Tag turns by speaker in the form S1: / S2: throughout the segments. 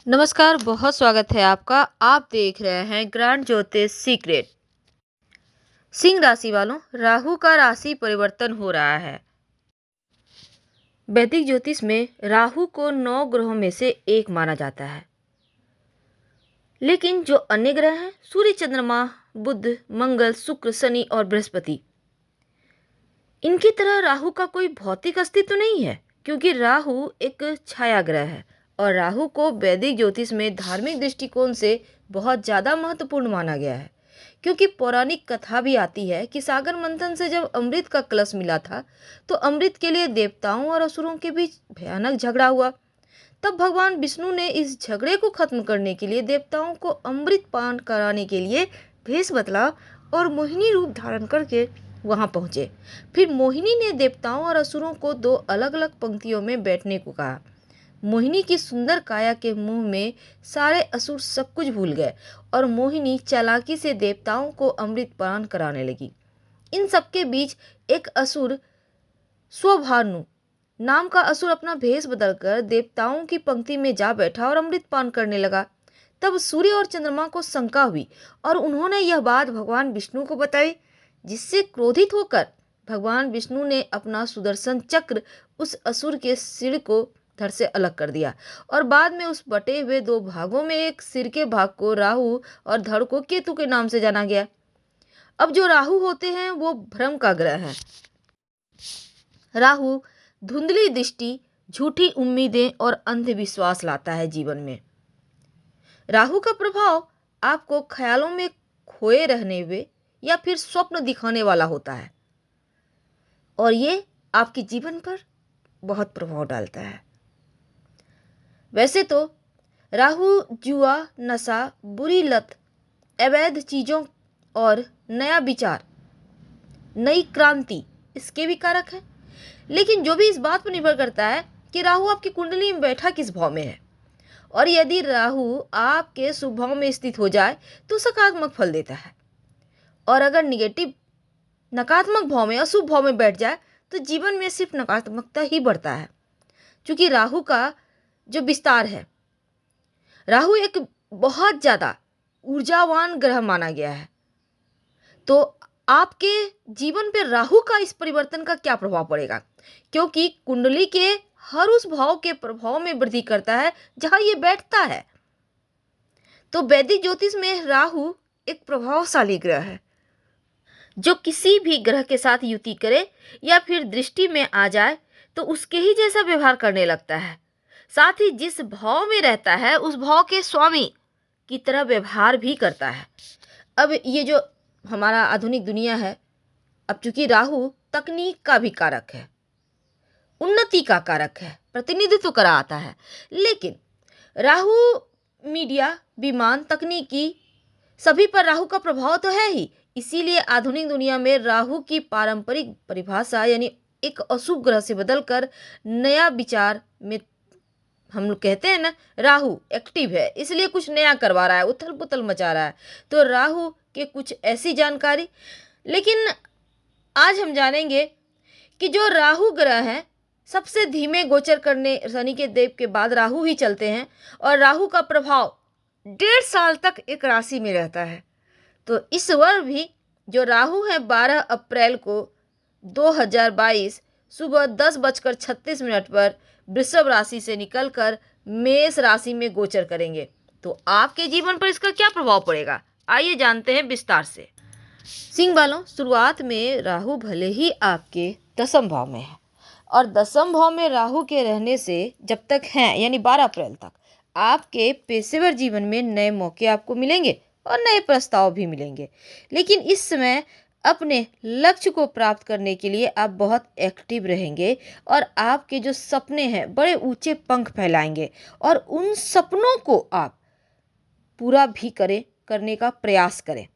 S1: नमस्कार, बहुत स्वागत है आपका। आप देख रहे हैं ग्रैंड ज्योतिष सीक्रेट। सिंह राशि वालों, राहु का राशि परिवर्तन हो रहा है। वैदिक ज्योतिष में राहु को 9 ग्रहों में से एक माना जाता है, लेकिन जो अन्य ग्रह हैं सूर्य, चंद्रमा, बुध, मंगल, शुक्र, शनि और बृहस्पति, इनकी तरह राहु का कोई भौतिक अस्तित्व नहीं है, क्योंकि राहु एक छाया ग्रह है और राहु को वैदिक ज्योतिष में धार्मिक दृष्टिकोण से बहुत ज़्यादा महत्वपूर्ण माना गया है। क्योंकि पौराणिक कथा भी आती है कि सागर मंथन से जब अमृत का कलश मिला था, तो अमृत के लिए देवताओं और असुरों के बीच भयानक झगड़ा हुआ। तब भगवान विष्णु ने इस झगड़े को खत्म करने के लिए देवताओं को अमृत पान कराने के लिए भेष बदला और मोहिनी रूप धारण करके वहां पहुंचे। फिर मोहिनी ने देवताओं और असुरों को 2 अलग अलग पंक्तियों में बैठने को कहा। मोहिनी की सुंदर काया के मुंह में सारे असुर सब कुछ भूल गए और मोहिनी चालाकी से देवताओं को अमृत पान कराने लगी। इन सबके बीच एक असुर, स्वभानु नाम का असुर, अपना भेष बदलकर देवताओं की पंक्ति में जा बैठा और अमृत पान करने लगा। तब सूर्य और चंद्रमा को शंका हुई और उन्होंने यह बात भगवान विष्णु को बताई, जिससे क्रोधित होकर भगवान विष्णु ने अपना सुदर्शन चक्र उस असुर के सिर को धड़ से अलग कर दिया और बाद में उस बटे हुए 2 भागों में एक सिर के भाग को राहु और धड़ को केतु के नाम से जाना गया। अब जो राहु होते हैं वो भ्रम का ग्रह है। राहु धुंधली दृष्टि, झूठी उम्मीदें और अंधविश्वास लाता है जीवन में। राहु का प्रभाव आपको ख्यालों में खोए रहने हुए या फिर स्वप्न दिखाने वाला होता है और ये आपके जीवन पर बहुत प्रभाव डालता है। वैसे तो राहु जुआ, नशा, बुरी लत, अवैध चीज़ों और नया विचार, नई क्रांति, इसके भी कारक है। लेकिन जो भी इस बात पर निर्भर करता है कि राहु आपकी कुंडली में बैठा किस भाव में है, और यदि राहु आपके शुभ भाव में स्थित हो जाए तो सकारात्मक फल देता है, और अगर निगेटिव, नकारात्मक भाव में, अशुभ भाव में बैठ जाए तो जीवन में सिर्फ नकारात्मकता ही बढ़ता है। क्योंकि राहु का जो विस्तार है, राहु एक बहुत ज़्यादा ऊर्जावान ग्रह माना गया है। तो आपके जीवन पर राहु का इस परिवर्तन का क्या प्रभाव पड़ेगा, क्योंकि कुंडली के हर उस भाव के प्रभाव में वृद्धि करता है जहां ये बैठता है। तो वैदिक ज्योतिष में राहु एक प्रभावशाली ग्रह है, जो किसी भी ग्रह के साथ युति करे या फिर दृष्टि में आ जाए तो उसके ही जैसा व्यवहार करने लगता है। साथ ही जिस भाव में रहता है उस भाव के स्वामी की तरह व्यवहार भी करता है। अब ये जो हमारा आधुनिक दुनिया है, अब चूंकि राहु तकनीक का भी कारक है, उन्नति का कारक है, प्रतिनिधित्व करा आता है, लेकिन राहु मीडिया, विमान, तकनीकी, सभी पर राहु का प्रभाव तो है ही। इसीलिए आधुनिक दुनिया में राहु की पारंपरिक परिभाषा यानी एक अशुभ ग्रह से बदलकर नया विचार में, हम लोग कहते हैं ना, राहु एक्टिव है इसलिए कुछ नया करवा रहा है, उथल पुथल मचा रहा है। तो राहु के कुछ ऐसी जानकारी, लेकिन आज हम जानेंगे कि जो राहु ग्रह है सबसे धीमे गोचर करने, शनि के देव के बाद राहु ही चलते हैं और राहु का प्रभाव 1.5 साल तक एक राशि में रहता है। तो इस वर्ष भी जो राहु है 12 अप्रैल को 2022 सुबह 10:36 पर वृषभ राशि से निकलकर मेष राशि में गोचर करेंगे। तो आपके जीवन पर इसका क्या प्रभाव पड़ेगा, आइए जानते हैं विस्तार से। सिंह वालों, शुरुआत में राहु भले ही आपके 10म भाव में है और 10म भाव में राहु के रहने से जब तक हैं यानी 12 अप्रैल तक आपके पेशेवर जीवन में नए मौके आपको मिलेंगे और नए प्रस्ताव भी मिलेंगे। लेकिन इस समय अपने लक्ष्य को प्राप्त करने के लिए आप बहुत एक्टिव रहेंगे और आपके जो सपने हैं बड़े ऊंचे पंख फैलाएंगे और उन सपनों को आप पूरा भी करने का प्रयास करें।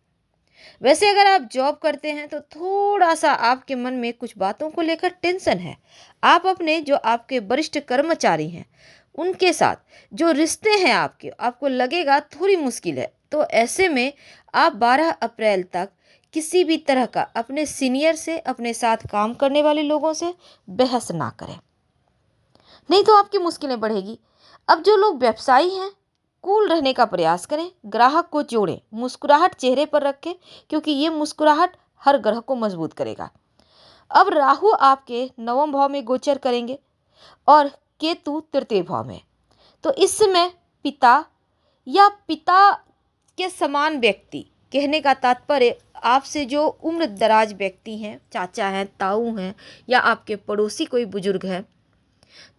S1: वैसे अगर आप जॉब करते हैं तो थोड़ा सा आपके मन में कुछ बातों को लेकर टेंशन है। आप अपने जो आपके वरिष्ठ कर्मचारी हैं उनके साथ जो रिश्ते हैं आपको लगेगा थोड़ी मुश्किल है। तो ऐसे में आप 12 अप्रैल तक किसी भी तरह का अपने सीनियर से, अपने साथ काम करने वाले लोगों से बहस ना करें, नहीं तो आपकी मुश्किलें बढ़ेगी। अब जो लोग व्यवसायी हैं कूल रहने का प्रयास करें, ग्राहक को जोड़ें, मुस्कुराहट चेहरे पर रखें, क्योंकि ये मुस्कुराहट हर ग्रह को मजबूत करेगा। अब राहु आपके नवम भाव में गोचर करेंगे और केतु तृतीय भाव में। तो इस समय पिता या पिता के समान व्यक्ति, कहने का तात्पर्य आपसे जो उम्र दराज व्यक्ति हैं, चाचा हैं, ताऊ हैं, या आपके पड़ोसी कोई बुजुर्ग हैं,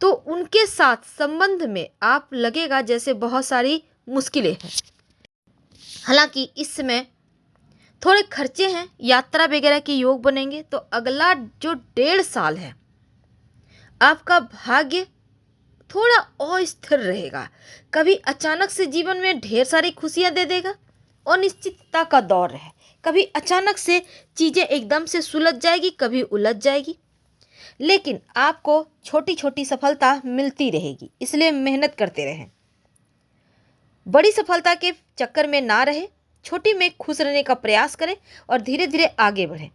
S1: तो उनके साथ संबंध में आप लगेगा जैसे बहुत सारी मुश्किलें हैं। हालांकि इस समय थोड़े खर्चे हैं, यात्रा वगैरह के योग बनेंगे। तो अगला जो 1.5 साल है आपका भाग्य थोड़ा अस्थिर रहेगा। कभी अचानक से जीवन में ढेर सारी खुशियां दे देगा, अनिश्चितता का दौर है। कभी अचानक से चीजें एकदम से सुलझ जाएगी, कभी उलझ जाएगी, लेकिन आपको छोटी छोटी सफलता मिलती रहेगी, इसलिए मेहनत करते रहें। बड़ी सफलता के चक्कर में ना रहे, छोटी में खुश रहने का प्रयास करें और धीरे धीरे आगे बढ़ें।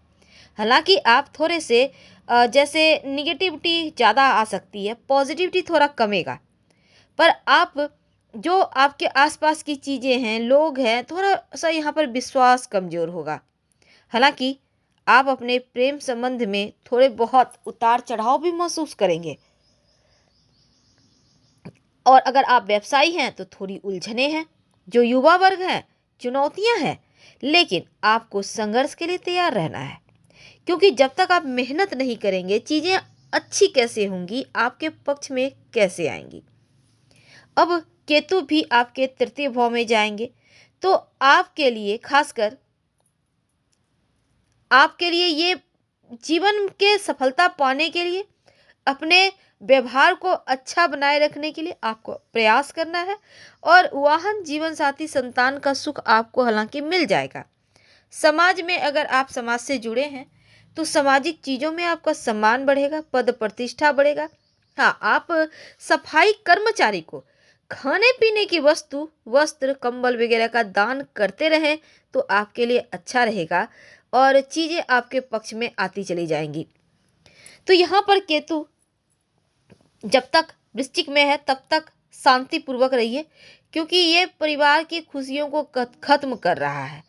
S1: हालांकि आप थोड़े से जैसे निगेटिविटी ज़्यादा आ सकती है, पॉजिटिविटी थोड़ा कमेगा, पर आप जो आपके आसपास की चीज़ें हैं, लोग हैं, थोड़ा सा यहाँ पर विश्वास कमज़ोर होगा। हालांकि आप अपने प्रेम संबंध में थोड़े बहुत उतार चढ़ाव भी महसूस करेंगे, और अगर आप व्यवसायी हैं तो थोड़ी उलझने हैं। जो युवा वर्ग हैं, चुनौतियां हैं, लेकिन आपको संघर्ष के लिए तैयार रहना है, क्योंकि जब तक आप मेहनत नहीं करेंगे चीज़ें अच्छी कैसे होंगी, आपके पक्ष में कैसे आएंगी। अब केतु भी आपके तृतीय भाव में जाएंगे, तो आपके लिए खासकर आपके लिए ये जीवन के सफलता पाने के लिए, अपने व्यवहार को अच्छा बनाए रखने के लिए आपको प्रयास करना है। और वाहन, जीवन साथी, संतान का सुख आपको हालांकि मिल जाएगा। समाज में अगर आप समाज से जुड़े हैं तो सामाजिक चीज़ों में आपका सम्मान बढ़ेगा, पद प्रतिष्ठा बढ़ेगा। हाँ, आप सफाई कर्मचारी को खाने पीने की वस्तु, वस्त्र, कंबल वगैरह का दान करते रहें तो आपके लिए अच्छा रहेगा और चीज़ें आपके पक्ष में आती चली जाएंगी। तो यहाँ पर केतु जब तक वृश्चिक में है तब तक शांति पूर्वक रहिए, क्योंकि ये परिवार की खुशियों को खत्म कर रहा है,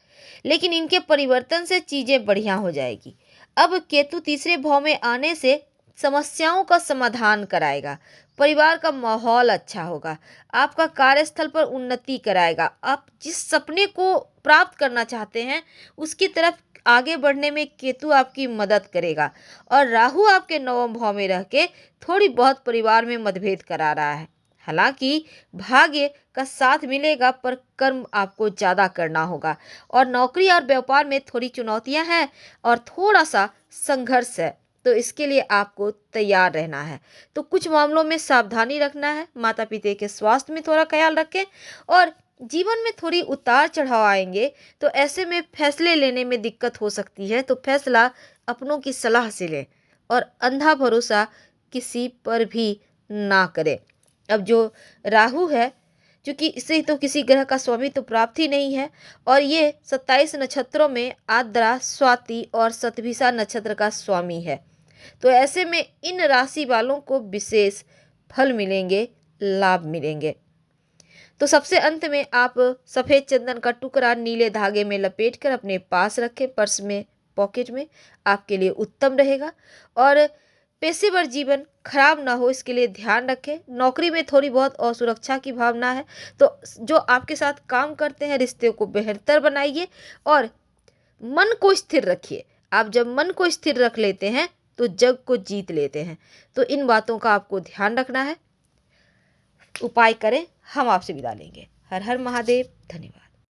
S1: लेकिन इनके परिवर्तन से चीज़ें बढ़िया हो जाएगी। अब केतु तीसरे भाव में आने से समस्याओं का समाधान कराएगा, परिवार का माहौल अच्छा होगा, आपका कार्यस्थल पर उन्नति कराएगा। आप जिस सपने को प्राप्त करना चाहते हैं उसकी तरफ आगे बढ़ने में केतु आपकी मदद करेगा। और राहु आपके नवम भाव में रह के थोड़ी बहुत परिवार में मतभेद करा रहा है। हालांकि भाग्य का साथ मिलेगा, पर कर्म आपको ज़्यादा करना होगा, और नौकरी और व्यापार में थोड़ी चुनौतियां हैं और थोड़ा सा संघर्ष है, तो इसके लिए आपको तैयार रहना है। तो कुछ मामलों में सावधानी रखना है, माता पिता के स्वास्थ्य में थोड़ा ख्याल रखें, और जीवन में थोड़ी उतार चढ़ाव आएंगे, तो ऐसे में फैसले लेने में दिक्कत हो सकती है। तो फैसला अपनों की सलाह से लें और अंधा भरोसा किसी पर भी ना करें। अब जो राहु है, क्योंकि इसे तो किसी ग्रह का स्वामी तो प्राप्त ही नहीं है, और ये 27 नक्षत्रों में आद्रा, स्वाति और शतभिषा नक्षत्र का स्वामी है। तो ऐसे में इन राशि वालों को विशेष फल मिलेंगे, लाभ मिलेंगे। तो सबसे अंत में आप सफ़ेद चंदन का टुकड़ा नीले धागे में लपेटकर अपने पास रखें, पर्स में, पॉकेट में, आपके लिए उत्तम रहेगा। और पेशेवर जीवन खराब ना हो इसके लिए ध्यान रखें। नौकरी में थोड़ी बहुत असुरक्षा की भावना है, तो जो आपके साथ काम करते हैं रिश्ते को बेहतर बनाइए और मन को स्थिर रखिए। आप जब मन को स्थिर रख लेते हैं तो जग को जीत लेते हैं। तो इन बातों का आपको ध्यान रखना है, उपाय करें। हम आपसे विदा लेंगे। हर हर महादेव। धन्यवाद।